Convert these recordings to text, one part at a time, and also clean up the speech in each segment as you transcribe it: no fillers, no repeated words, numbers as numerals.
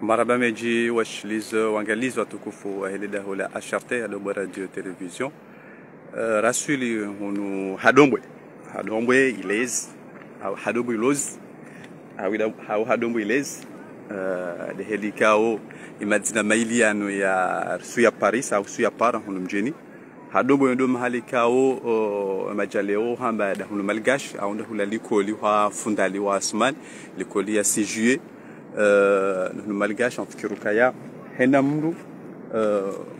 Marhaba meji waangalizi watukufu wa hili dahu la Asharte Hadombwe Radio Television. Rasuli hunu Hadombwe Ilez au Hadombwe Iloz au Hadombwe Ilez de heli kao imadzina mailiano ya suya Paris au suya para hunu mjini. Hadombwe ndo mahali kao majaleo hamba da hunu malgash au ndo hula likoli wa fundali wa Asman likoli ya 6 juillet. Nahnu malgash nfikiru kaya hena mndu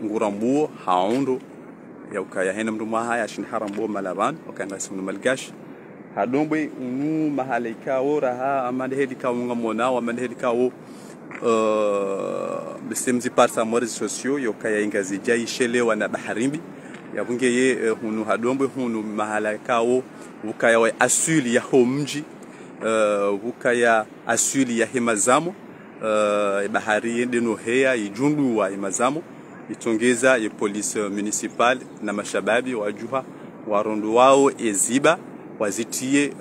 ngurambuo haundo ya ukaya hena mndu mahaya shin harambo malaban wakanga sunu malgash Hadombwe unu mahali kao raha amande hedi kao ngamona amande hedi kao bisemzi parsa mores socio yokaya ingazija ishelewa na baharimbi yabungeye hunu Hadombwe hunu mahala kao ukaya wa asuli ya homji vukaya asuli ya himazamo bahari ndeno heya ijundu wa himazamo itongeza ya police municipal na mashababi wajuha warondo wao eziba wazitie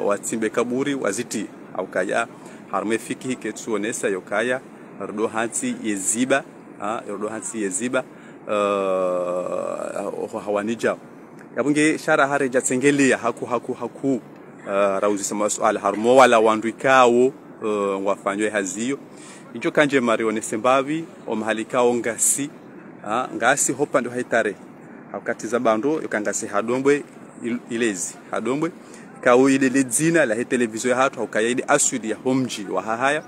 watimbe kaburi wazitie au kaya harme fiki ketsuonesa yokaya rodo hansi eziba rodo hansi eziba hawanija yabunge shara hareja tsengelia haku rauzi sama swala harmo wala wanduikao wafanywe hazio ijo kanje marione sembavi o mahali kao ngasi hopa ndo haitare wakati za bando yokangasi Hadombwe Ilezi Hadombwe kao ile ledzina la television hatu haukayaidi asudi ya homji wa hahaya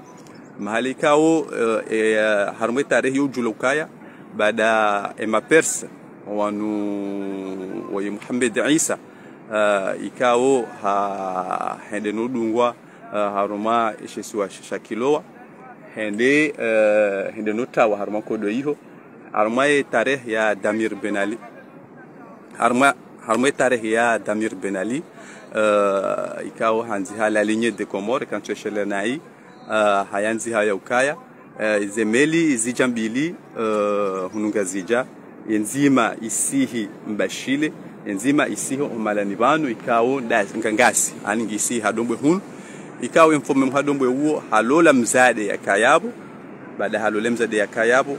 mahali kao harmo tarehe ujulukaya baada emapers wanu wa Muhammad Isa ikao hende nodungwa haruma isheswa shakilowa hende notawa haruma kodo iho haruma tarehe ya Damir Benali haruma tarehe ya Damir Benali ikao hanzi hala ligne de Comore kanto shele nai hayanzi haya ukaya zemeli zijambili hununga zija enzima isihi mbashile enzima isiho umalani banu ikao ngangasi aningisi Hadombwe hunu ikao mfome Hadombwe huo halola mzade ya kayabo baada halola mzade ya kayabo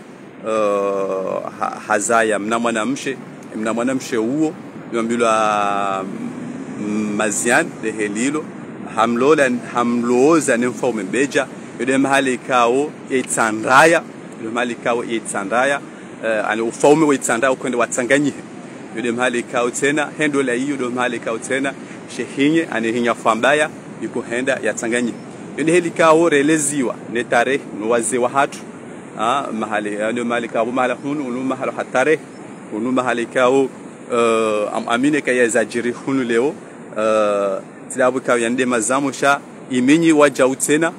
hazaya mnamwana mshe huo yombilwa mazian de helilo hamloza mfome beja yode mahali ikao itsandaya yode mahali ikao itsandaya ani ufaume wa itsandaya ukwenda watsanganyihe yode mahali kao tena hendo la hiyo do mahali kao tena shehinye anihinya fambaya yuko henda ya tsanganyi yode heli kao releziwa ne tarehe no wazee wa hatu mahali ndio mahali kao mahala hunu unu mahali hatare unu mahali kao amine kaya zajiri hunu leo tilabu kao yande mazamu sha imenyi waja utena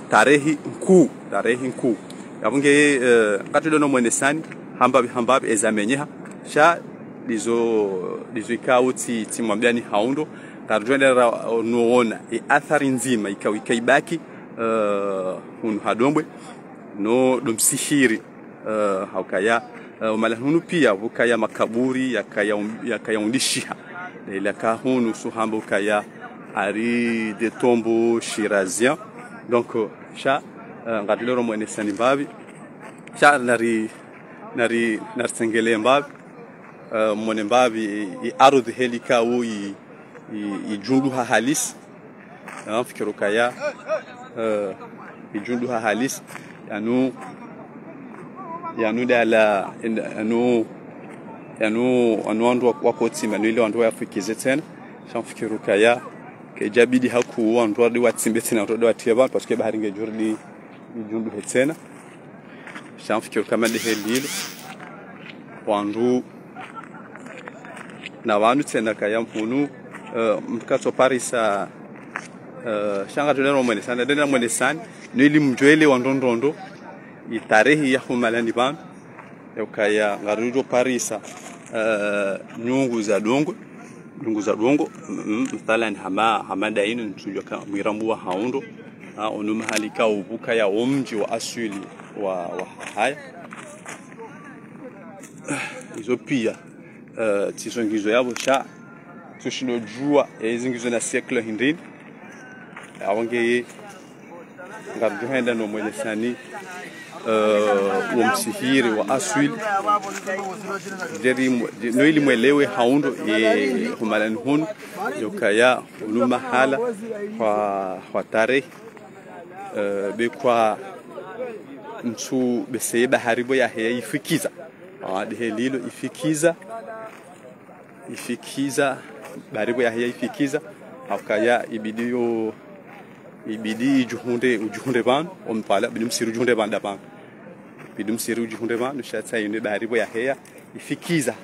tarehe nkuu yabunge katudo no mwenesani hambabi ezamenyeha sha dizo ikao timwambiani haundo karjwenda noona athari nzima ikaibaki hunu Hadombwe no domsihiri haukaya malahunu pia vukaya makaburi yakaya undishia ila kahunu suhambo kaya ari de tombo shirazien donc sha ngadlero mwene sanimbabi sha nari narsengele mbabi mwene mbabi arudhi heli kao ijundu halis fikiru kaya ijundu halis yanu dala yanu andu wakoti manuile andu yafikize tena fikiru kaya kejabidi haku andu wadi watsimbe tena andu watiaba parce que bahari ngejurdi ijundu hetena fikiru kama de helilo wandu na wanu tena kaya mpunu mkato Parisa shanga tunero mwenesana dena mwenesani nili mjwele wandondondo itarehi ya humalani banu yokaya ngarujo Parisa nyungu za dongo mthalan hamada inu ntujo ka mirambu wa haundo onu mahali ka ubuka ya omji wa asuli wa haya izo pia tisongizo yabo sha tushinojua ezingizo na siècle hindini awangeye ngarjuhenda no mwenye sani umsihiri wa aswili jeri no ili mwelewe haundo humalani hunu yokaya uluma hala kwa tarehe bekwa mtu beseye baharibo ya heya ifikiza adehe lilo ifikiza baharibo ya heya ifikiza akaya ibidi ujuhunde ban ompala bidum siru juhunde ban da ban bidum siru juhunde ban nushatsa yune baharibo ya heya ifikiza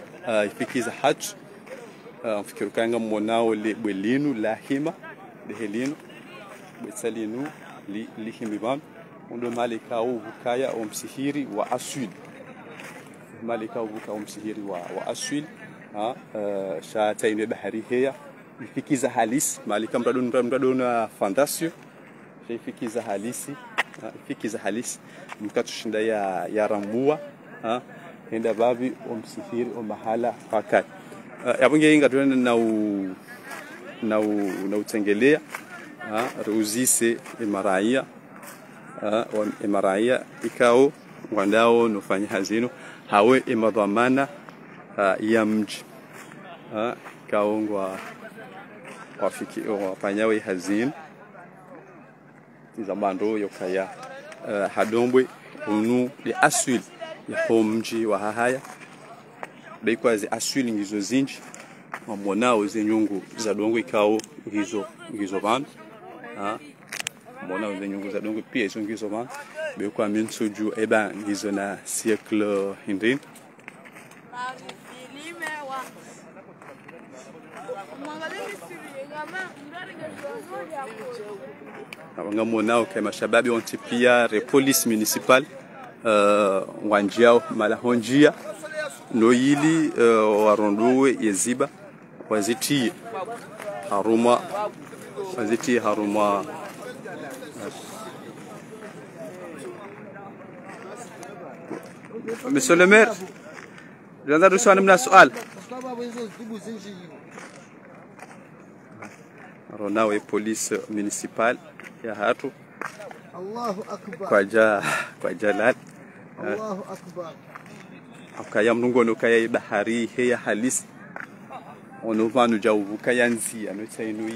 hatu mfikiru kanga monao le bwelinu lahima dehelinu bwetsalinu lihimi ban ndo malika ukaya omsihiri wa aswil malika ukaya omsihiri wa aswil shatsa yune bahari heya ifikiza halisi malika mtadona fantasio ifikiza halisi mkatushinda ya rambua enda babi omsihiri omahala fakati yabunge inga tuende na utengelea ruuzise emaraia ikao ngandao nofanya hazino hawe emadhamana ya mji kaongwa wafiki wafanyawe hazino zamando yokaya hadombwe unu de aswil ya mji wa haya beikwazi aswili ngizo zinji wamonao zenyungu za dongo ikao ngizo bantu monao zenyungu za dongo pia izo ngizo bantu beikwa minsuju eba ngizo na siècle hindin wanga monao kama shababi ontipia re police municipal wanjiao malahonjia noyili warondowe yeziba waziti haruma Monsieur le maire, je viens de recevoir un sual. Ronawe police municipal ya hatu Allahu akbar kwa jalal Allahu akbar akaya mnungono kaya bahari heya halisi ono vanu jauvu kaya nzia no tsainu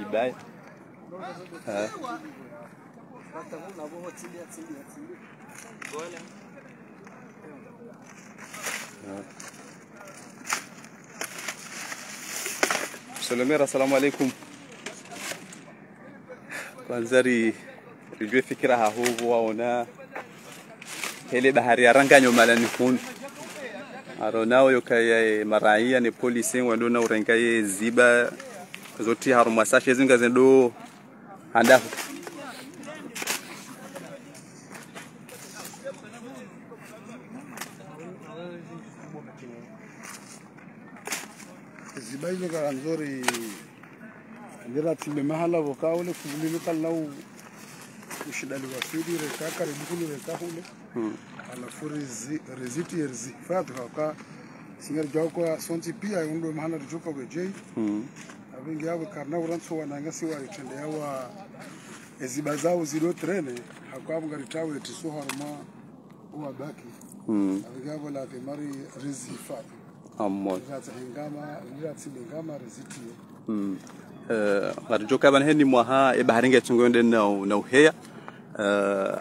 ibaya Salamera, assalamu alaikum. Kwanzari rijue fikira hahuvu waona hele bahari ya ranganyo malani hunu aronao yokaya maraia ni polisi wandona urengaye ziba zoti haruma sashe zinga zendo handahu ziba ile garanzori ndira tibe mahala wakaole kuzulimi kallau ushidali wasidi reka karibu kule reka hule alafu reziti erzifatu haka singar jauko sonti pia ndo mahala rujuka bejei abingi yawe karna uranso wanangasi wa itende yawa eziba zao zilo trene hakabu garitawe tisu haruma uwa baki abingi yawe la temari rezifatu amon ngama reziti barjoka ban heni moha e baharinga tungonde na uheya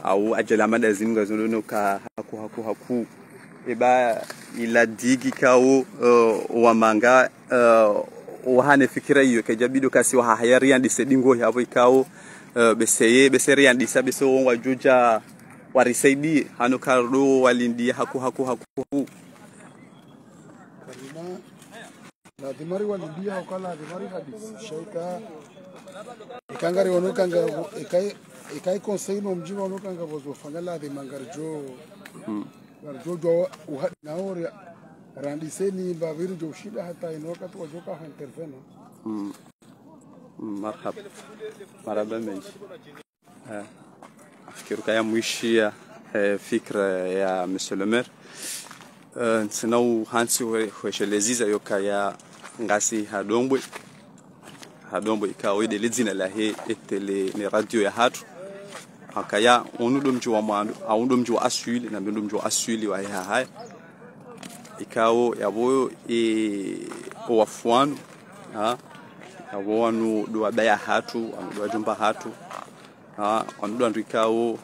au ajala mada zinga zono ka haku eba ila digi kao wa manga wahane fikira hiyo kajabido kasi wa hayari andi sedingo hapo ikao beseri andi sabe wa juja warisaidi hano kardo walindi haku la dimari walidia wakala dimari hadisi shaika ikangari onokanga ikai conseil no mjima onokanga bozo fangala de mangarjo garjo na ore randiseni babiru jo shida hata inoka tu joka intervene marhaba menshi afikiru kaya mwishia fikra ya monsieur le maire nsinau hansi hwesheleziza yokaya ngasi hadombwe ikawe de ledzina la he etele ne radio ya hatu hakaya onu do mji wa mwandu au ndo mji wa asili na ndo mji wa asili wa haya ikao yabo wafuanu yabo wanu do abaya hatu do jumba hatu wanu ndo ikao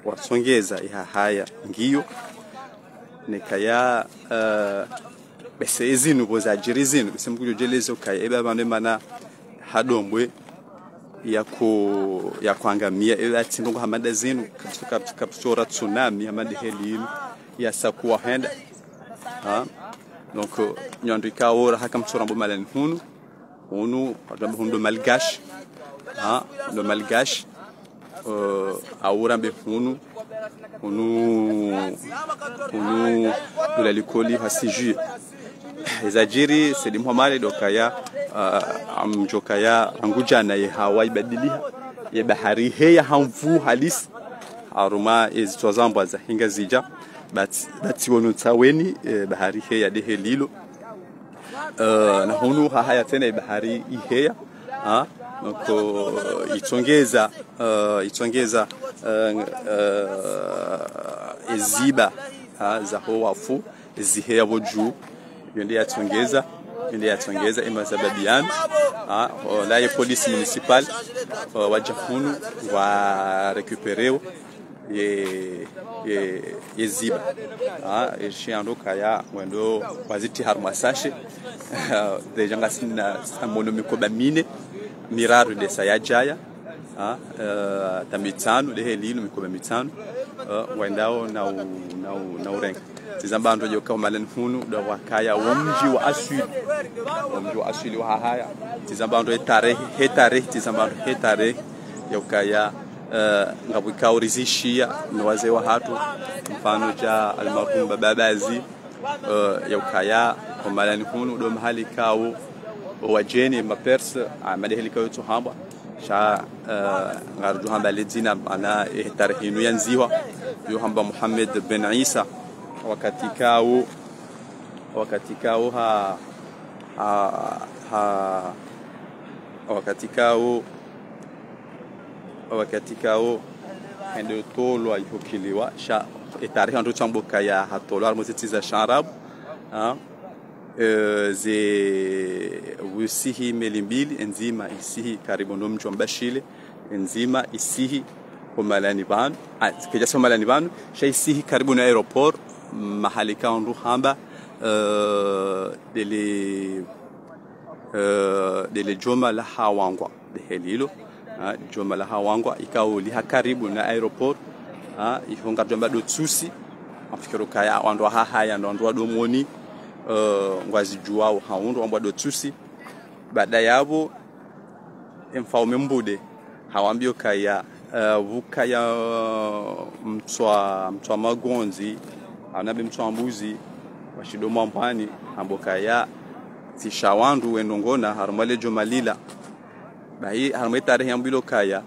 wasongeza haya ngiyo nekaya bese izinu boza jirizinu bese mkujelezo kaya eba bande mana hadombwe ya kuangamia ila tingo hamada zinu kapsora tsunami amade helino ya sakuwa henda donc nyandu ikaora hakamsora mbo malani hunu adambo hundo malgash ndo malgash awurambe hunu dula likoli hasiju ezajiri sedi muhamari dokaya amjokaya angujana ye hawai badiliha ye bahari heya hamvu halis aruma ezitwazamba za hinga zija but wonu taweni bahari heya de helilo na hunu haya tena bahari iheya noko itongeza eziba za howafu ziheya boju yende yatongeza imazababiano la ye police municipal wajahunu wa recupereu ye ziba shiando kaya wendo waziti harmasashe de janga sina monomiko bamine miraru de sayajaya tamitano de helino mikoba mitano wendao na urenga tizambando joka umalen hunu do wakaya womji wa asili wa haya tizambando hetare tizambando hetare yokaya ngabwika urizishia na wazee wa hatu mfano ja almarhum babazi yokaya umalen hunu do mahali kao wajeni mapers amade helikayo tuhamba sha ngardu hamba ledina ana hetare hinu yanziwa yo hamba Muhammad bin Isa wakati kao endo tolo ayokiliwa sha etarihi ndo chamboka ya hatolo armozitiza sharab ze wusihi melimbili enzima isihi karibu ndo mji wa Mbashile enzima isihi komalani banu keja somalani banu sha isihi karibu na aeroport mahali kaundu hamba dele joma la hawangwa de helilo joma la hawangwa ikao li karibu na aeroport ihonga jomba do tsusi afikiro kaya wandu haya ndo domoni ngwazi juwao haundo ambwa do tsusi baada yabo emfaume mbude hawambio kaya vukaya mtwa magonzi anabe mtwa mbuzi washidomo mpani ambokaya tishawandu wendongona harmale jomalila bai harmale tarehe yambilo kaya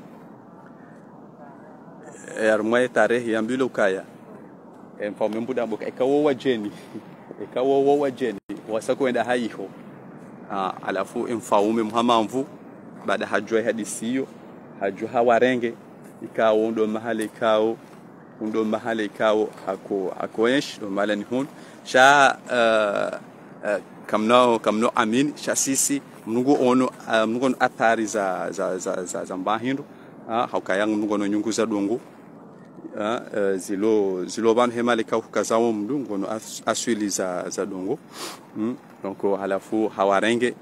harmale tarehe yambilo kaya emfaume mbuda amboka ikawo wajeni wasakwenda haiho alafu emfaume muhamamvu baada hajua hadisiyo hajua hawarenge ikawo ndo mahali kao hakoesh ndo malani hun sha kamno amin sha sisi mnugo athari za mbahindu haukaya mnugo no nyungu za dongo zilo ban hemale ka kukazawo mdungo no aswili za dongo donc halafu hawarenge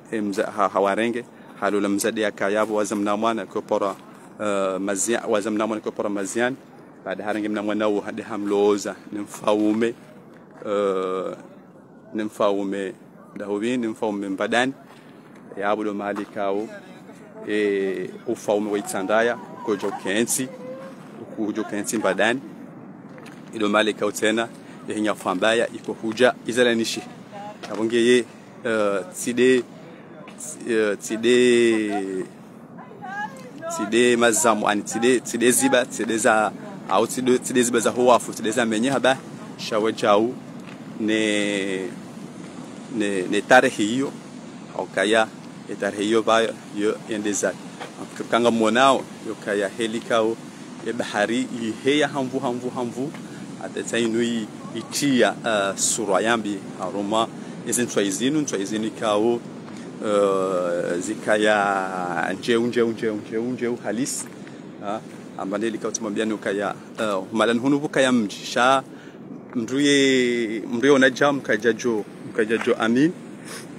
halula mzadi yakayabo wazamna mwana ko pora mazian wazamna mwana ko pora mazian baada harange mna mwana wo hade hamloza nimfaume dahubin nimfaume mbadani yabudo malikao ufaume waitsandaya kujo kensi mbadani ido malikao tena yenya fambaya iko huja izalanishi abongeye tide mazamu ani tide ziba tide za au tide ziba za howafu tide za menye haba shawajau ne tarehe hiyo haukaya tarehe hiyo ba yo endeza kanga monao yokaya helikao ya bahari iheya hamvu atata inu itia surwa yambi aroma izintswa izini kao zikaya njeu halisi ambale likautumambia ukaya malan hunu bukaya mjisha mruye onaja mkajajo amin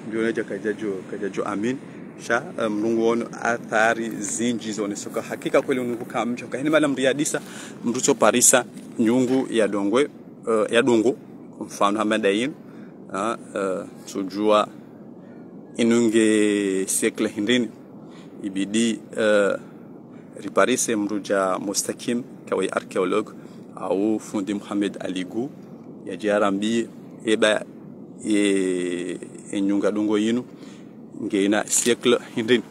ndio kajajo amin sha mrungu ono athari zinji zonesoka hakika kweli unubuka mjo kahini mala mriadisa mruto parisa nyungu ya dongwe ya dongo mfano hamadain tujua inunge sekle hindini ibidi riparise mruja mustakim kawa arkeolog au fundi Muhammad Aligu ya jarambi eba nyunga dongo yinu ngeina sekle hindini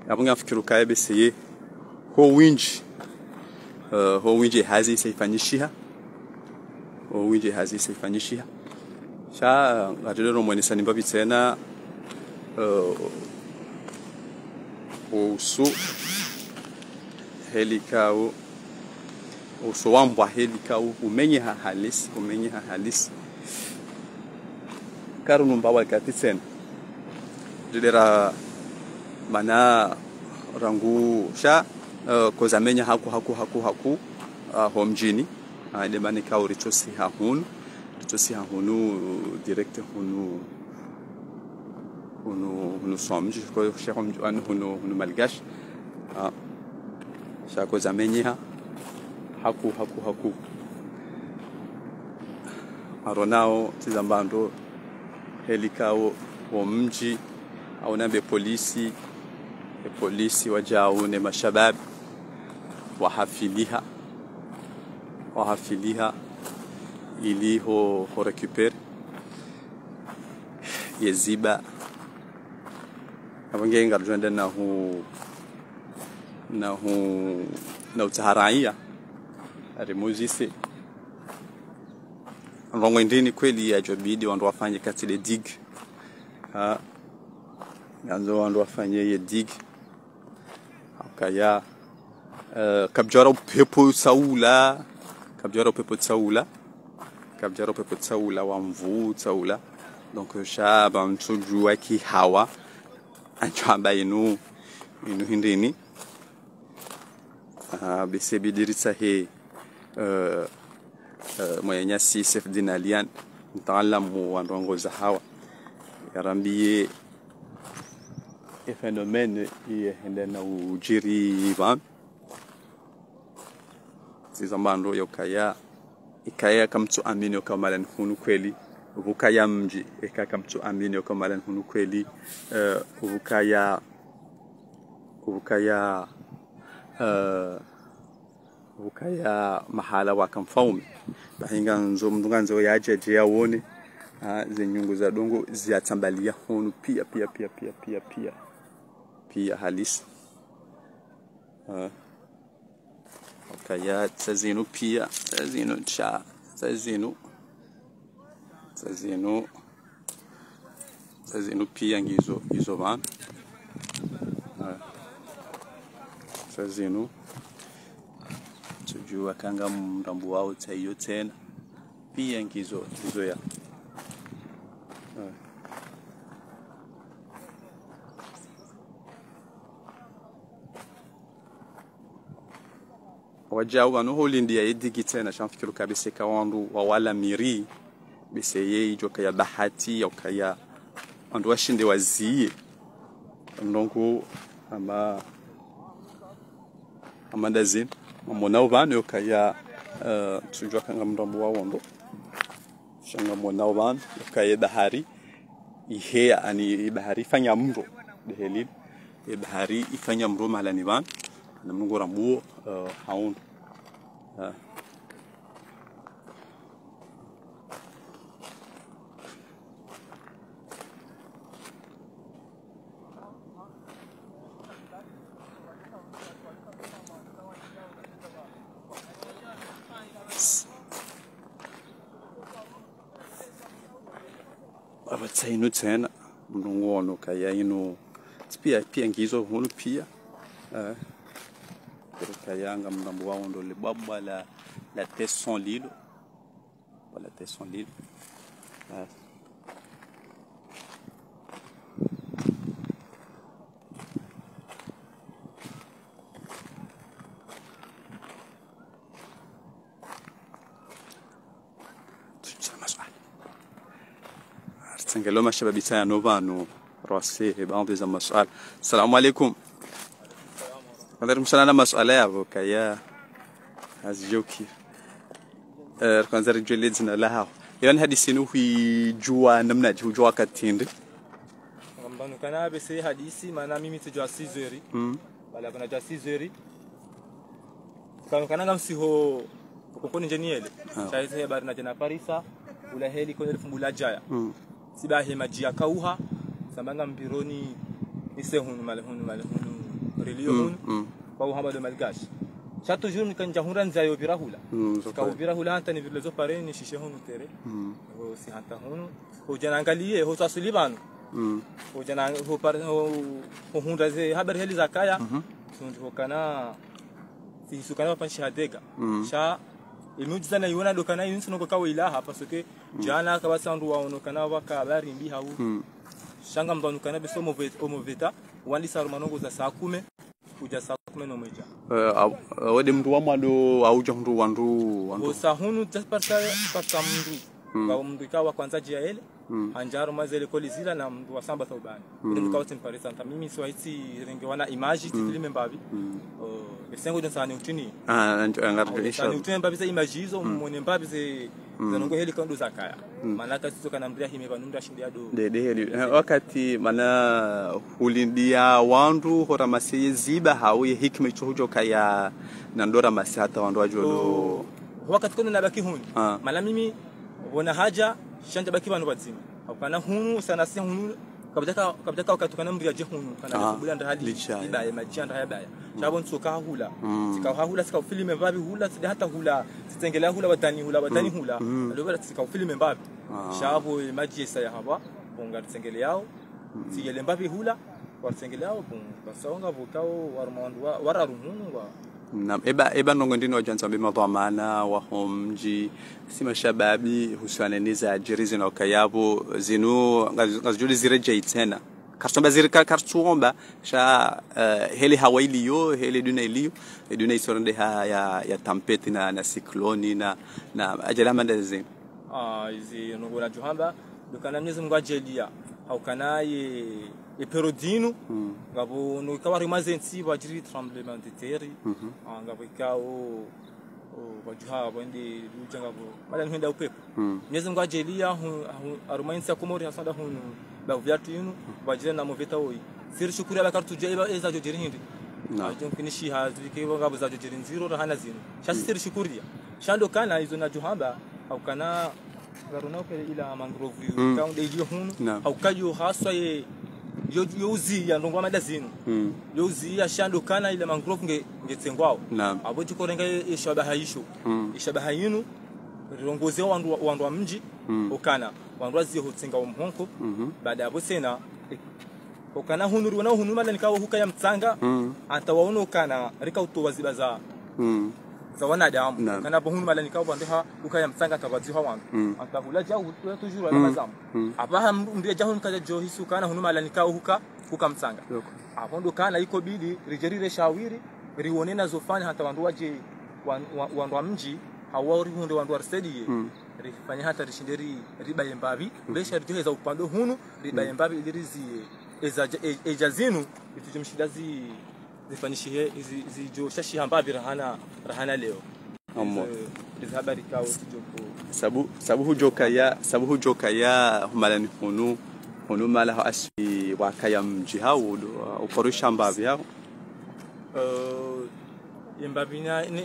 abunga fikiru kaibe seye ho winji hazi saifanyishiha sha ngadelo mwenisa nimbabi tena usu helikao usu wambwa helikao umenye halis karunu mbawa katisen didera mana rangu sha kozamenya haku homjini demani kao ritosi hahunu direct hunu somji ko shehom an hunu malgash sha kozamenya haku aronao tizambando helikao homji au nambe polisi wajao ne mashabab wahafiliha ili ho récupère yeziba abange ngarjwenda na utaharaia arimuzise rongo ndini kweli ya jobidi wandu wafanye kati le dig yanzo wandu wafanye ye dig akaya kabjara upepo tsaula wa mvu tsaula donc shaba mtujua ki hawa anchamba inu hindini bisebidiritsa he moyenya si sef dinalian mtaalamu wa ndongo za hawa yarambiye phénomène yendena ujiri van zizambando ikaya kamtu amini kamalan hunu kweli ubukaya mji kamtu amini kamalan hunu kweli ubukaya mahala wa kamfaumi bahinga mdunganzo yaje yaone zenyungu za dongo ziatambalia hunu pia halisi kaya tazinu pia tazinu pia ngizo van tazinu tujua kanga mrambu wao taiyo tena pia ngizo ya wajao wanu holindia yedigi tena shamfikiru kabisa kawandu wala miri biseye ijoka ya bahati yakaya andu washinde wazie ndongo amandazin mona ubano yakaya tujua kanga mrambu wa wondo shanga mona ubano yakaya bahari ihea ani bahari fanya mro dehelil bahari ifanya mro malani ban na mungu rambuo haun abatsainu tena mlungu ono kaya ino pia ngizo hunu pia Kayanga mnambo wao ndo libabwa la Tesson Lilo. Wala Tesson Lilo. Tengelo mashababi sana novano rasi baadhi za maswali. Assalamu alaykum. Alaikum salaam maswala yao kaya hazijoki. Kwanza rejele zina laha. Yani hadithi ni hujua namna hujua katindi. Ngambano kana bese hadithi maana mimi tujua 6h. Bala kuna jua 6h. Kana ngamsiho kokoni njeniele. Saizi habari na jana Parisa ula heli kwenye fungula jaya. Sibahe majia kauha sambanga mpironi isehunu malehunu relio hunu kwa uhamba do malgash chato juru nikanja hunda nzayo birahula ka birahula hanta ni vilezo pare ni shishe hunu tere ho si hanta hunu ho jana angalie ho tasulibanu ho jana ho pare ho hunda ze habari heli zakaya tundi kana si sukana panshi hadega sha imujiza na yona dokana yinsi no kwa ilaha parce que jana ka basandu waono kana waka bari mbi hawo shanga mbanu kana beso moveta wandi sarumanongo za saa 10 kuja saa 10 no meja wade mtu wa mwado auja mtu wandu saa hunu parta mndu kwa mndu ikawa kwanza jia ele anjaro mazele kolizila na mndu wa samba thobani ndio kwa tin Paris Santa mimi so haiti renge wana image filme mbavi besengo don sana utini ngarudisha utini mbavi za image hizo muone mbavi ze zanongo heli kando zakaya manaka sisi kana mbia hime banunda shindia do dede wakati mana hulindia wandu hora masiye ziba hawi hikme chujo kaya nandora masata wandu wajodo wakati kono nabaki huni mala mimi wana haja shanja baki banu bazima hapana hunu sana si hunu kabdaka wakati kana mbia je hunu kana kubula ndo hadi ibaya majanda yabaya chabo nsoka hula sikahula sika filme mbabi hula sida hata hula sitengela hula batani hula alobala sika filme mbabi chabo maji saya haba bonga tsengele yao sigele mbabi hula kwa tsengele yao basonga vokao warmandu wararuhunu wa na eba nongo ndino wajanza bima dhamana wa homji sima shababi husuaneniza ajirizi na ukayabo zinu ngazijuli zireje itena karsomba zirika karsomba sha heli hawaili yo heli duna isorende ha ya tampeti na sikloni na ajala mandazi izi nongora johamba dukana mnyezi Mungu ajelia haukanaye eperodino ngabo no kawari mazensi wajiri tremblement de terre ngabo ikao wajuha wende ujangabo mala nhenda upepo mnyezi Mungu ajelia arumainsi akomori hasanda hunu ba viatu yinu wajira na moveta oi siri shukuri abakartu jaiba eza jojiri hindi ajon finishi hazike ngabo za jojiri nziro rahana zinu shasi siri shukuri shando kana izo na johamba au kana garona pele ila mangrove kaunde ilio hunu au kayo haswa ye yozi ya ndongwa madazinu yozi ya shando kana ile mangrove ngetsengwao aboji korenga ishabaha yisho ishabaha yinu rongoze wandu wa mji okana wandu azi hotsenga umhonko baada ya bosena okana hunuru na hunu mala nikawo hukaya mtsanga atawaona okana rika utowaziba za zawana damu kana bohunu mala nikawo bandeha ukaya mtsanga tabaziha wandu atahula jau tujuru ala mazamu abaha mbia jahun kaja johisu kana hunu mala nikawo huka mtsanga abondo kana iko bidi rijerire shawiri riwonena zofanya hata wandu waje wandu wa mji hawari hunde wandu warsedi rifanya hata rishinderi riba yembabi besha rijoheza upando hunu riba yembabi ilirizi ejazinu itujumshidazi zifanyishe zijo shashi hambabi rahana leo habari kao tujoko sabu hujoka ya humalani hunu mala asfi wakaya mji hao ukorusha mbabi hao yembabi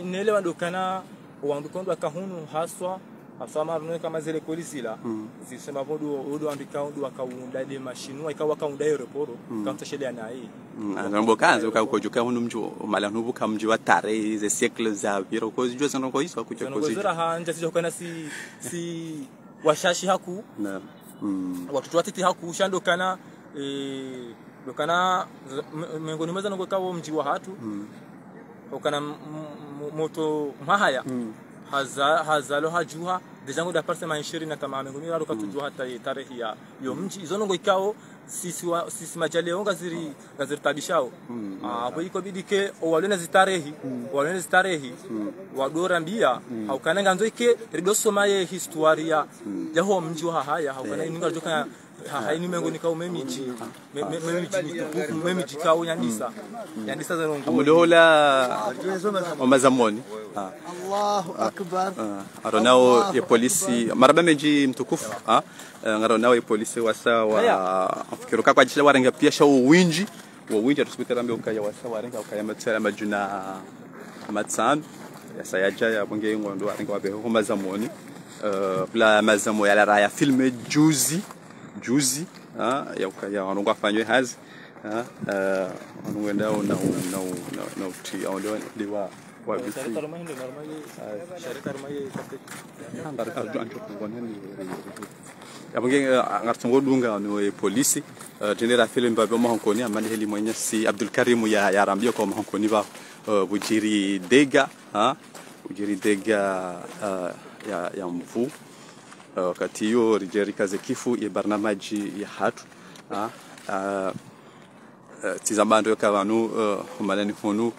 nele wandokana wandukondo akahunu haswa maruno kama zile kolisila zisema bodo andika ndo akaunda de mashinu ikawa kaunda aeroporo kamtashele na hii anambo kanza ukakojuka hunu mji mala nubuka mji wa tare ze siècle za biro ko zjo sana ko hizo kuchoko zira hanja sio kana si washashi haku na watoto watiti haku shando kana dokana miongoni mwa zango kawo mji wa hatu ukana moto mahaya hazalo hajuha dejango da parse manshiri na tamame ngomira ro katujua hata tarehe ya yo mji izonongo ikao sisi majali onga ziri tabishao hapo iko bidike walena zitarehi wadora mbia haukana nganzo ike ridosoma ye historia ya ho mji wa haya haukana ninga joka haini mengo nikao memiji kao yandisa za rongo amudola omazamoni Allahu akbar aronao ya polisi maraba meji mtukufu ngaronao ya polisi wasa wa afikiruka kwa jisha warenga pia shawo winji atusubitera mbe ukaya wasa warenga ukaya matsara majuna matsano yasayaja ya bonge ngondo warenga wabe ho mazamoni bla mazamo ya la ya filme juzi ya ukaya wanonga fanywe hazi wanongenda na uti au ndio wa sharika roma hindo normally sharika roma ye andar ka jancho kongonen abonge ngartongo dunga no polisi tenera film ba mo hankoni amani heli monya si Abdul Karim ya rambio ko mo hankoni ba bujiri dega ya mvu wakati hiyo rijeri kaze kifu ya barnamaji ya hatu tizamando kavanu humalani hunu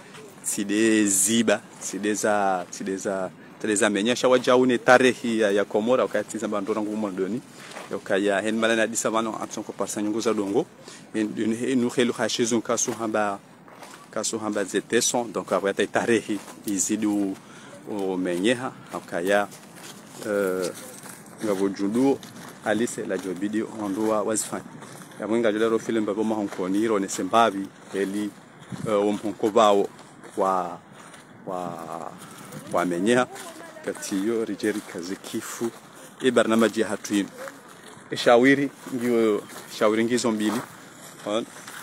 tideza menyesha wajaune tarehi ya Komora wakati tizamando rangu mondoni yakaya hen malana disavano atsonko pasanyungu za dongo inu khelu khashizun kasu hamba zeteson donc après tarehi izidu menyeha yakaya ngabo jundu alise la jobidi ondua wazifanya yamwenga jolero film babo mahonkoni ro ne sembabi eli umhonko bawo wa menyeha katiyo rijeri kazi kifu barnamaji hatuin shawiri ngizo mbili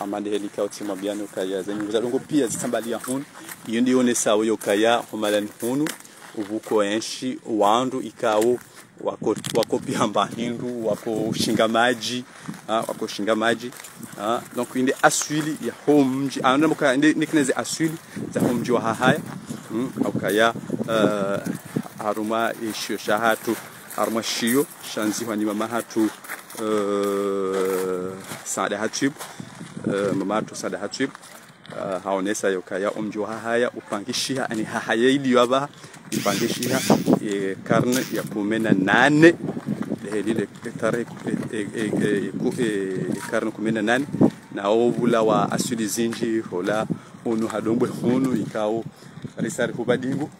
amande heli kauti mabiano kaya zenyu za dongo pia zitambalia hunu iyo ndio ne sawo yokaya homalani hunu uvuko enshi wandu ikao wako pihamba hindu wako shinga maji donc inde aswili ya homji anamuka nikineze aswili za homji wa haya aukaya aruma isho shahatu aruma shio shanzi hani mama hatu sada hatib haonesa yokaya omji wa haya upangishia ani haya ili waba upangishia karne ya 18 lile tarehe karne 18 na ovula wa asuli zinji hola unu hadombwe hunu ikao risari hubadingu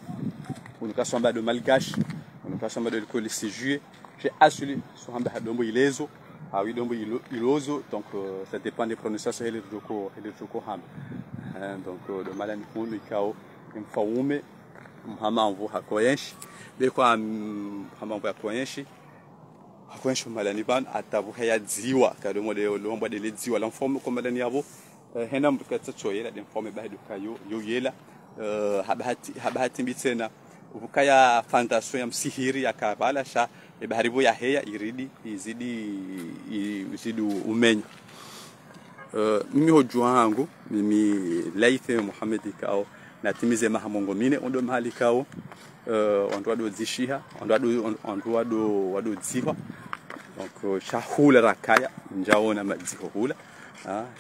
unikasomba do malgache unikasomba do l'école juillet j'ai asuli sohamba hadombo ilezo awi dombo ilozo donc ça dépend des prononciations et les joko ham donc de malani hunu ikao mfaume mhamamvu hakoyenshi bekwa mhamamvu hakoyenshi malani ban atabu haya ziwa kado modelo lomba de ziwa la forme comme malani yabo hena mtukatsa tsoyela de forme ba kayo yoyela habahati mbitsena ukaya fantasio ya msihiri ya kabala sha baharibu ya heya iridi izidi umenya mimi hojua hangu mimi Laithe Muhammad kao natimize mahamongo mine ondo mahali kao ondo ado zishiha ondo ado ziwa donc shahula rakaya njaona madzihohula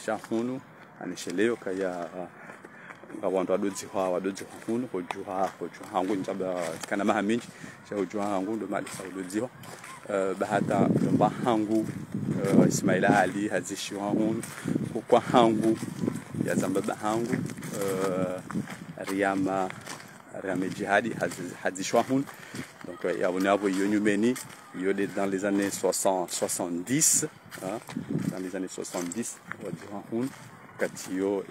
shahunu anisheleo kaya ngawantu wadodzi hunu hojua hangu njaba kana mahaminji hojua hangu ndo mali saudodziwa bahata ndo hangu Ismaila Ali hazishiwa hunu kwa hangu ya zamba hangu Riyama Jihadi hazishiwa hunu donc ya onavo yonyumeni yode dans les années 70 dans les années 70 wadiwa hunu katio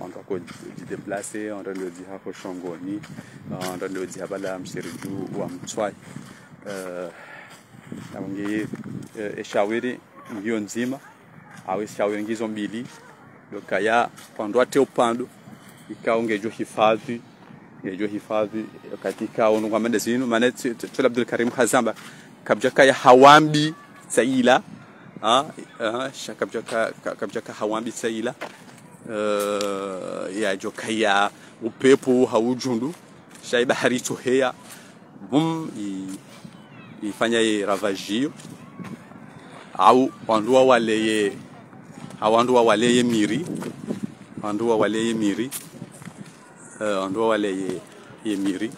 on doit se déplacer on doit le dire à Shongoni on doit le dire à bala mshiriju wa mtswai naonge shawiri ndio nzima awe shawiri ngizo mbili lokaya kwando ate upando ikaongejo hifadhi katika ono kwa mandezino maana Tula Abdul Karim Khazamba kabjaka ya hawambi saila kabjaka hawambi saila ya jokaya upepo haujundu shai bahari tohea bum ifanya ravagio au wandua waleye miri wandua waleye miri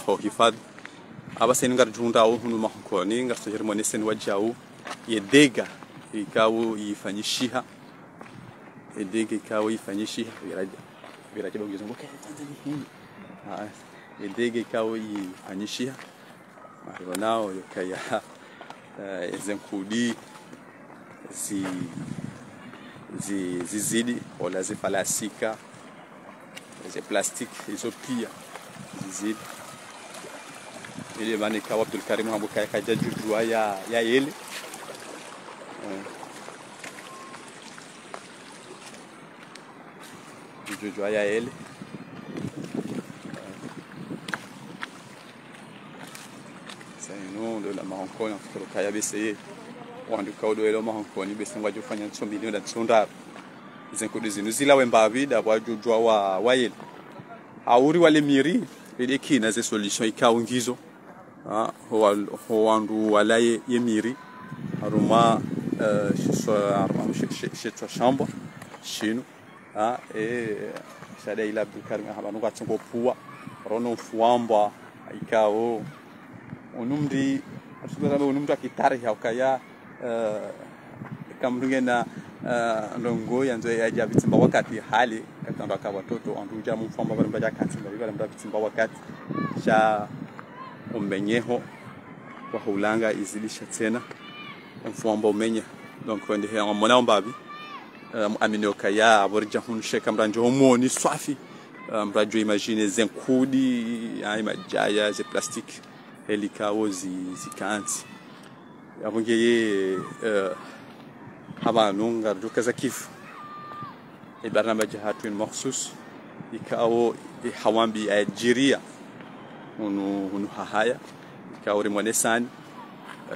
ho hifadhi aba seningar junda au hunu mahkoni ngar sehirmoni sen wajau yedega ikawu ifanyishiha edega ikawu ifanyishiha viraje bagizo ngoke edega ikawu ifanyishiha marionao yokaya ezenkudi zizidi wala zifalasika ze plastic hizo pia zizidi ile maana kwa Abdul Karim hapo kaja jujua ya ile jujua ya ile sino de la maroncone kwa kaya bese wandu kaudo ile maroncone bese ngwaje kufanya nsombi da tsondar zenkudi zinu zila wembavi da kwa jujua wa ile auri wale miri ile kina ze solution ikaungizo ho wandu walaye yemiri aruma chez chambre chino sada ila Abdul haba nuka tsingo puwa rono fuamba ikao onumdi asubira onumdi akitari hakaya kamdungena ndongo yanzo yaja bitsimba wakati hali katanda ka watoto anduja mfamba bari mbaja katimba bari mbaja bitsimba wakati cha umenyeho wa hulanga izilisha tena mfamba umenya donc wende he mona mbabi aminyoka ya borja hun sheka mranjo homoni swafi mranjo imagine zenkudi ay majaya ze plastic helikawo zikansi yabongeye abantu ngaruka zakifu ibarnamaj hatun makhsus ikawo hawambi Algeria unu hahaya ikawo rimonesani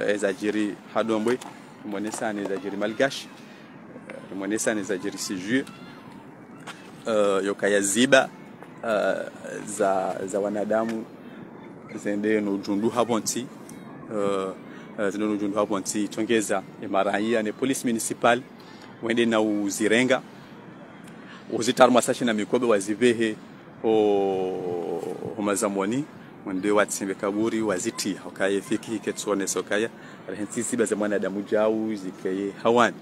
ezajiri hadombwe rimonesani ezajiri malgash rimonesani ezajiri sijue yokaya ziba za wanadamu zende no jundu habonti zino jundu habonti tongeza emaraia ne police municipal wende na uzirenga uzitarma sashi na mikobe wazibehe o mazamoni wende watsimbe kaburi waziti okaye fiki ketsone sokaya rahentisi baze mwanadamu jau zikaye hawani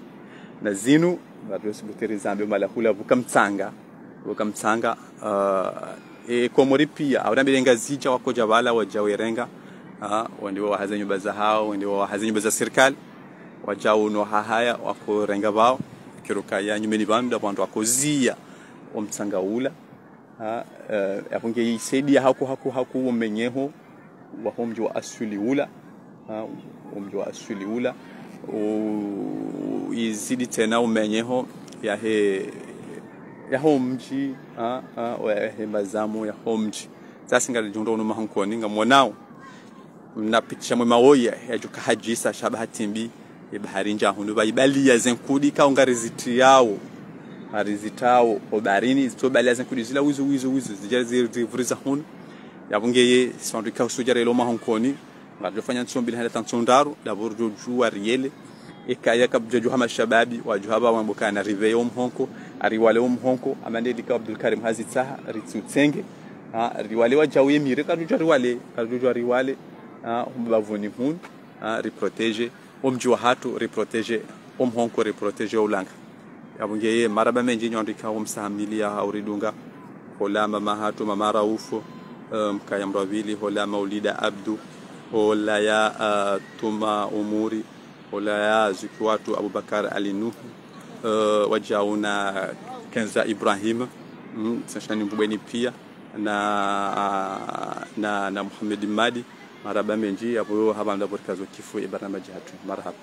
na zinu badosi buterizambe malakula bukamtsanga komori pia awrambirenga zija wakoja bala wajawerenga ndio wahaza nyumba za hao ndio wahaza nyumba za serikali wajao no hahaya wako renga bao kiruka ya nyumeni banda bantu akozia omtsanga ula apunge yisaidia haku umenyeho wa homji wa asuli ula omji wa asuli ula izidi tena umenyeho ya homji wa mazamu ya homji sasa ngalijundo no mahankoni ngamonao na picha mwe maoya ya joka hajisa shabahatimbi bahari njahundu bayibali ya zenkudi ka ungariziti yao arizitao obarini zitobali ya zenkudi zila wizo zijazi zivuriza hunu yabungeye sondika usujare lo mahankoni ngajofanya nsombi hada tansondaru daburjo juwa riele ikaya kabjo hama shababi wajuhaba wambukana riveyo umhonko ariwale umhonko amande dika Abdul Karim hazitaha ritsutenge riwale wajawe mire kajuja riwale bavuni hun reprotéger omji wa hatu reprotéger omhonko reprotéger ulanga yabungeye maraba menji nyondika omsamilia auridunga hola mama hatu mama Raufo mkaya mravili hola maulida Abdu hola ya tuma umuri hola ya zikwatu Abubakar Alinuhu wajauna Kenza Ibrahim sashani mbweni pia na Muhammad Madi maraba menji abo habanda borkazo kifu ibarnamaj hatu marhaba